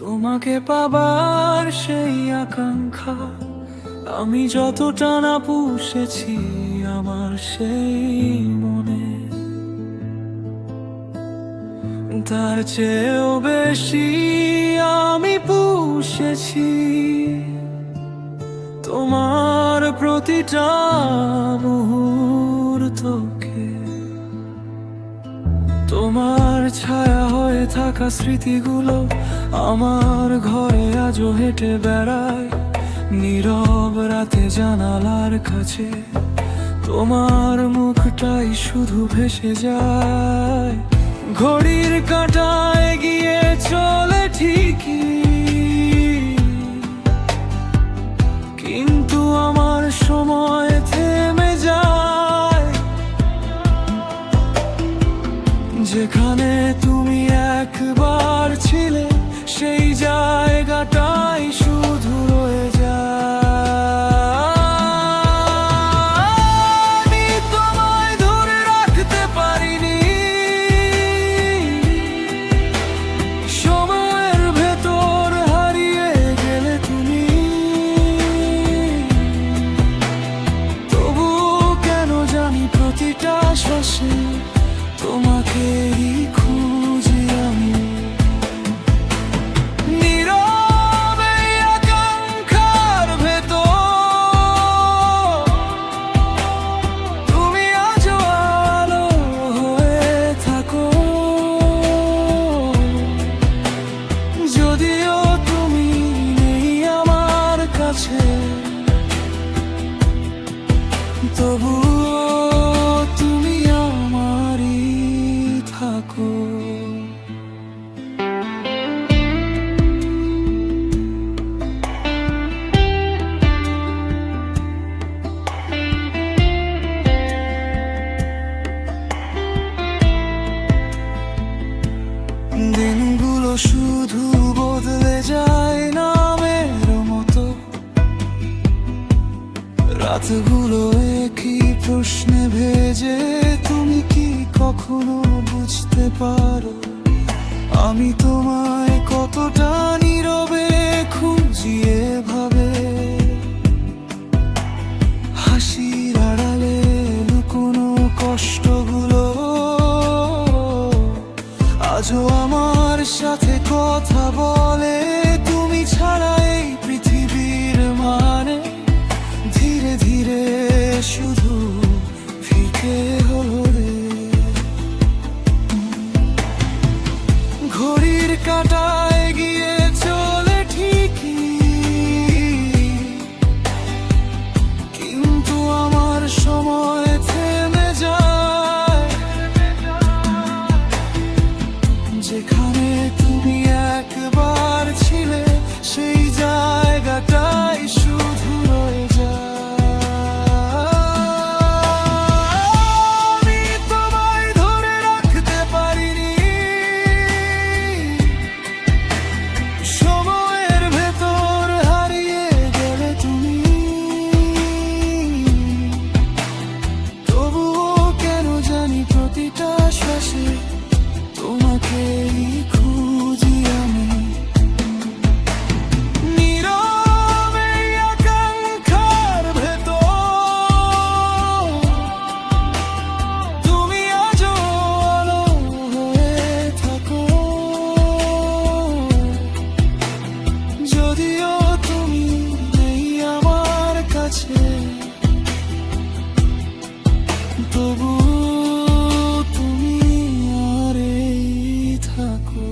তোমাকে পাবার সেই আকাঙ্ক্ষা আমি যতটা না পুষেছি আমার সেই মনে, তার চেয়েও বেশি আমি পুষেছি তোমার প্রতিটা মুহূর্তকে। তোমার ছায়া হয়ে থাকা স্মৃতিগুলো আমার ঘরে আজও হেঁটে বেড়ায়, নীরব রাতে জানালার কাছে তোমার মুখটাই শুধু ভেসে যায়। ঘড়ির কাঁটা এগিয়ে চলে ঠিকই, কিন্তু আমার সময় থেমে যায়। যেখানে তুমি একবার ছিলে সেই জায়গাটাই শুধু রয়ে যায়। আমি তোমায় ধরে রাখতে পারিনি, সময়ের ভেতর হারিয়ে গেলে তুমি। তবু কেন জানি প্রতিটা শ্বাসে তোমাকেই খুঁজি আমি। নীরবে আকাঙ্ক্ষার ভেতর তুমি আজও আলো হয়ে থাকো, যদিও তুমি নেই আমার কাছে, তবুও তুমি আমারই থাকো। দিনগুলো শুধু বদলে যায় নামের মতো, রাতগুলো একই প্রশ্নে ভেজে। তুমি কি কখনো বুঝতে পারো আমি তোমায় কতটা নীরবে খুঁজি এভাবে? হাসির আড়ালে লুকোনো কষ্টগুলো আজও আমার সাথে কথা বলে। তুমি ছাড়া এই পৃথিবীর মানে ধীরে ধীরে শুধু ফিকে হলো রে। ঘড়ির কাঁটা এগিয়ে চলে ঠিকই, কিন্তু আমার সময় থেমে যায়। যেখানে তুমি একবার ছিলে সেই জায়গাটাই শুধু রয়ে যায়। আমি তোমায় ধরে রাখতে পারিনি, সময়ের ভেতর হারিয়ে গেলে তুমি। তবুও কেন জানি প্রতিটা শ্বাসে তোমাকেই খুঁজি আমি। নীরবে আকাঙ্ক্ষার ভেতর তুমি আজও আলো হয়ে থাকো, যদিও তুমি নেই আমার কাছে, তবু তুমি আরেই থাকো।